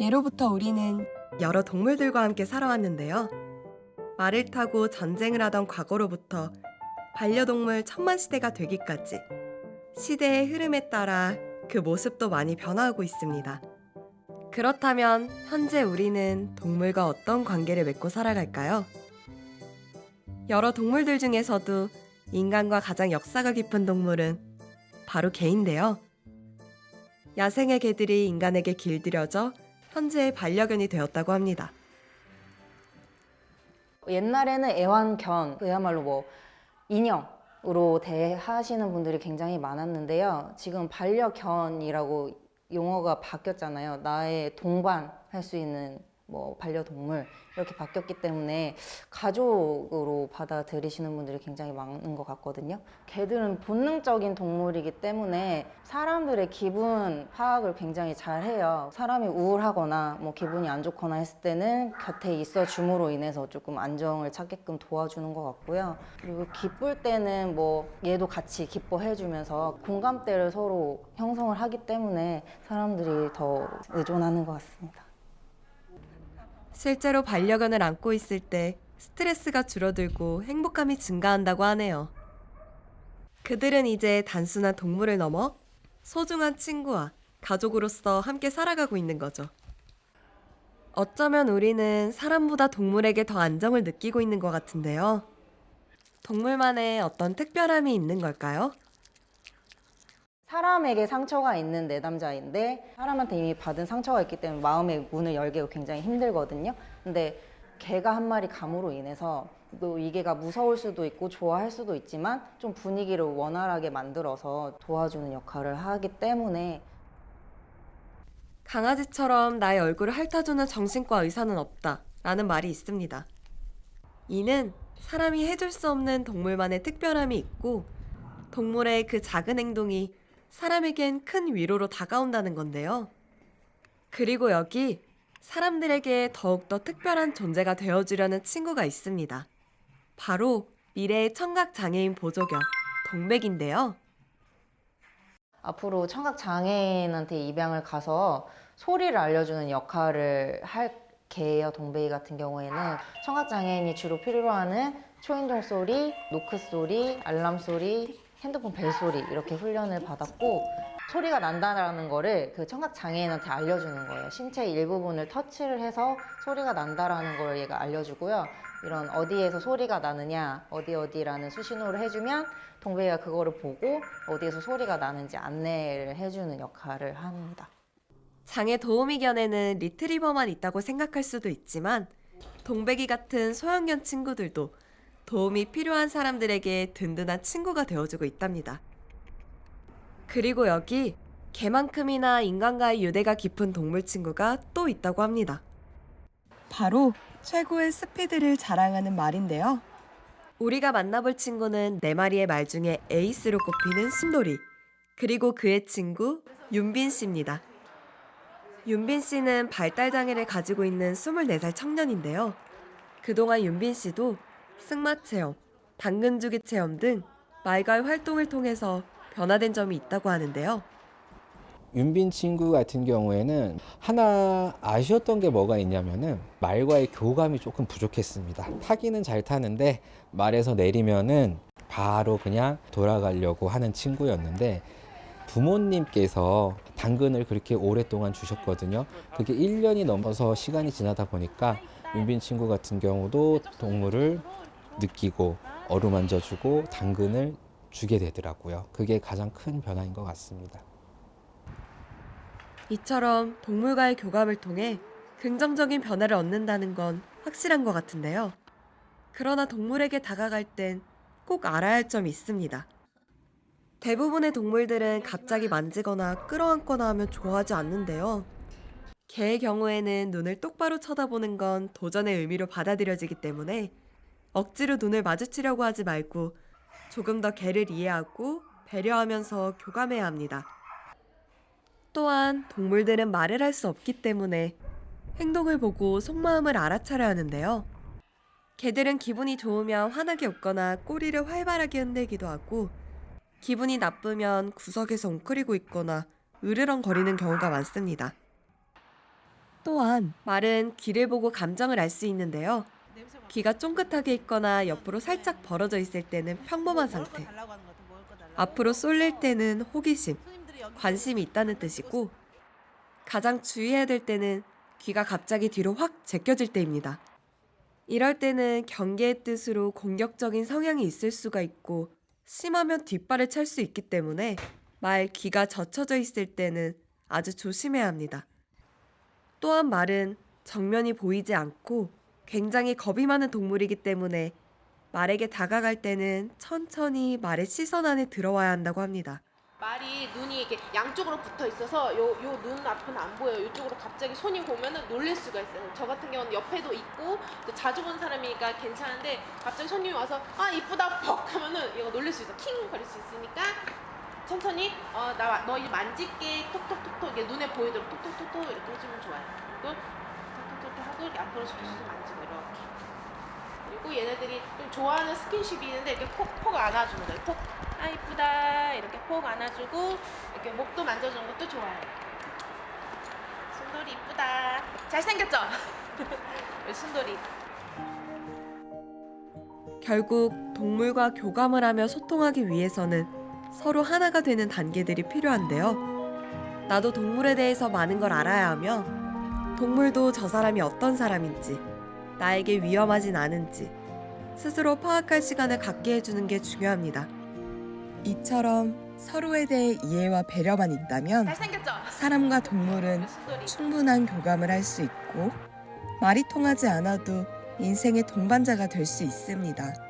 예로부터 우리는 여러 동물들과 함께 살아왔는데요. 말을 타고 전쟁을 하던 과거로부터 반려동물 천만 시대가 되기까지 시대의 흐름에 따라 그 모습도 많이 변화하고 있습니다. 그렇다면 현재 우리는 동물과 어떤 관계를 맺고 살아갈까요? 여러 동물들 중에서도 인간과 가장 역사가 깊은 동물은 바로 개인데요. 야생의 개들이 인간에게 길들여져 현재의 반려견이 되었다고 합니다. 옛날에는 애완견, 그야말로 뭐 인형으로 대하시는 분들이 굉장히 많았는데요. 지금 반려견이라고 용어가 바뀌었잖아요. 나의 동반 할 수 있는 뭐 반려동물 이렇게 바뀌었기 때문에 가족으로 받아들이시는 분들이 굉장히 많은 것 같거든요. 개들은 본능적인 동물이기 때문에 사람들의 기분 파악을 굉장히 잘 해요. 사람이 우울하거나 뭐 기분이 안 좋거나 했을 때는 곁에 있어 줌으로 인해서 조금 안정을 찾게끔 도와주는 것 같고요. 그리고 기쁠 때는 뭐 얘도 같이 기뻐해 주면서 공감대를 서로 형성을 하기 때문에 사람들이 더 의존하는 것 같습니다. 실제로 반려견을 안고 있을 때 스트레스가 줄어들고 행복감이 증가한다고 하네요. 그들은 이제 단순한 동물을 넘어 소중한 친구와 가족으로서 함께 살아가고 있는 거죠. 어쩌면 우리는 사람보다 동물에게 더 안정을 느끼고 있는 것 같은데요. 동물만의 어떤 특별함이 있는 걸까요? 사람에게 상처가 있는 내담자인데 사람한테 이미 받은 상처가 있기 때문에 마음의 문을 열기가 굉장히 힘들거든요. 근데 개가 한 마리 감으로 인해서 또 이 개가 무서울 수도 있고 좋아할 수도 있지만 좀 분위기를 원활하게 만들어서 도와주는 역할을 하기 때문에 강아지처럼 나의 얼굴을 핥아주는 정신과 의사는 없다 라는 말이 있습니다. 이는 사람이 해줄 수 없는 동물만의 특별함이 있고 동물의 그 작은 행동이 사람에겐 큰 위로로 다가온다는 건데요. 그리고 여기 사람들에게 더욱더 특별한 존재가 되어주려는 친구가 있습니다. 바로 미래의 청각장애인 보조견 동백인데요. 앞으로 청각장애인한테 입양을 가서 소리를 알려주는 역할을 할 개예요. 동백이 같은 경우에는 청각장애인이 주로 필요로 하는 초인종 소리, 노크 소리, 알람 소리, 핸드폰 벨 소리 이렇게 훈련을 받았고 소리가 난다라는 거를 그 청각장애인한테 알려주는 거예요. 신체 일부분을 터치를 해서 소리가 난다라는 걸 얘가 알려주고요. 이런 어디에서 소리가 나느냐 어디라는 수신호를 해주면 동백이가 그거를 보고 어디에서 소리가 나는지 안내를 해주는 역할을 합니다. 장애 도우미견에는 리트리버만 있다고 생각할 수도 있지만 동백이 같은 소형견 친구들도 도움이 필요한 사람들에게 든든한 친구가 되어주고 있답니다. 그리고 여기 개만큼이나 인간과의 유대가 깊은 동물 친구가 또 있다고 합니다. 바로 최고의 스피드를 자랑하는 말인데요. 우리가 만나볼 친구는 4마리의 말 중에 에이스로 꼽히는 순돌이, 그리고 그의 친구 윤빈 씨입니다. 윤빈 씨는 발달장애를 가지고 있는 24살 청년인데요. 그동안 윤빈 씨도 승마 체험, 당근주기 체험 등 말과의 활동을 통해서 변화된 점이 있다고 하는데요. 윤빈 친구 같은 경우에는 하나 아쉬웠던 게 뭐가 있냐면은 말과의 교감이 조금 부족했습니다. 타기는 잘 타는데 말에서 내리면은 바로 그냥 돌아가려고 하는 친구였는데 부모님께서 당근을 그렇게 오랫동안 주셨거든요. 그게 1년이 넘어서 시간이 지나다 보니까 윤빈 친구 같은 경우도 동물을 느끼고 어루만져주고 당근을 주게 되더라고요. 그게 가장 큰 변화인 것 같습니다. 이처럼 동물과의 교감을 통해 긍정적인 변화를 얻는다는 건 확실한 것 같은데요. 그러나 동물에게 다가갈 땐 꼭 알아야 할 점이 있습니다. 대부분의 동물들은 갑자기 만지거나 끌어안거나 하면 좋아하지 않는데요. 개의 경우에는 눈을 똑바로 쳐다보는 건 도전의 의미로 받아들여지기 때문에 억지로 눈을 마주치려고 하지 말고 조금 더 개를 이해하고 배려하면서 교감해야 합니다. 또한 동물들은 말을 할 수 없기 때문에 행동을 보고 속마음을 알아차려야 하는데요. 개들은 기분이 좋으면 환하게 웃거나 꼬리를 활발하게 흔들기도 하고 기분이 나쁘면 구석에서 웅크리고 있거나 으르렁거리는 경우가 많습니다. 또한 말은 귀를 보고 감정을 알 수 있는데요. 귀가 쫑긋하게 있거나 옆으로 살짝 벌어져 있을 때는 평범한 상태. 앞으로 쏠릴 때는 호기심, 관심이 있다는 뜻이고, 가장 주의해야 될 때는 귀가 갑자기 뒤로 확 제껴질 때입니다. 이럴 때는 경계의 뜻으로 공격적인 성향이 있을 수가 있고, 심하면 뒷발을 찰 수 있기 때문에 말 귀가 젖혀져 있을 때는 아주 조심해야 합니다. 또한 말은 정면이 보이지 않고 굉장히 겁이 많은 동물이기 때문에 말에게 다가갈 때는 천천히 말의 시선 안에 들어와야 한다고 합니다. 말이 눈이 이렇게 양쪽으로 붙어 있어서 요 눈 앞은 안 보여요. 이쪽으로 갑자기 손이 보면은 놀랄 수가 있어요. 저 같은 경우는 옆에도 있고 또 자주 보는 사람이니까 괜찮은데 갑자기 손님이 와서 아 이쁘다 퍽 하면은 이거 놀랄 수 있어. 킹 거릴 수 있으니까 천천히 너 이제 만질게 톡톡톡톡 이게 눈에 보이도록 톡톡톡톡 이렇게 해주면 좋아요. 그리고 톡톡톡톡 하고 이렇게 앞으로 쑥쑥 만지고 이렇게. 그리고 얘네들이 좀 좋아하는 스킨십이 있는데 이렇게 콕 안아주는 거예요. 콕. 아 이쁘다 이렇게 콕 안아주고 이렇게 목도 만져주는 것도 좋아요. 순돌이 이쁘다. 잘생겼죠? 순돌이. 결국 동물과 교감을 하며 소통하기 위해서는 서로 하나가 되는 단계들이 필요한데요. 나도 동물에 대해서 많은 걸 알아야 하며 동물도 저 사람이 어떤 사람인지, 나에게 위험하진 않은지 스스로 파악할 시간을 갖게 해주는 게 중요합니다. 이처럼 서로에 대해 이해와 배려만 있다면 잘생겼죠? 사람과 동물은 순돌이. 충분한 교감을 할 수 있고 말이 통하지 않아도 인생의 동반자가 될 수 있습니다.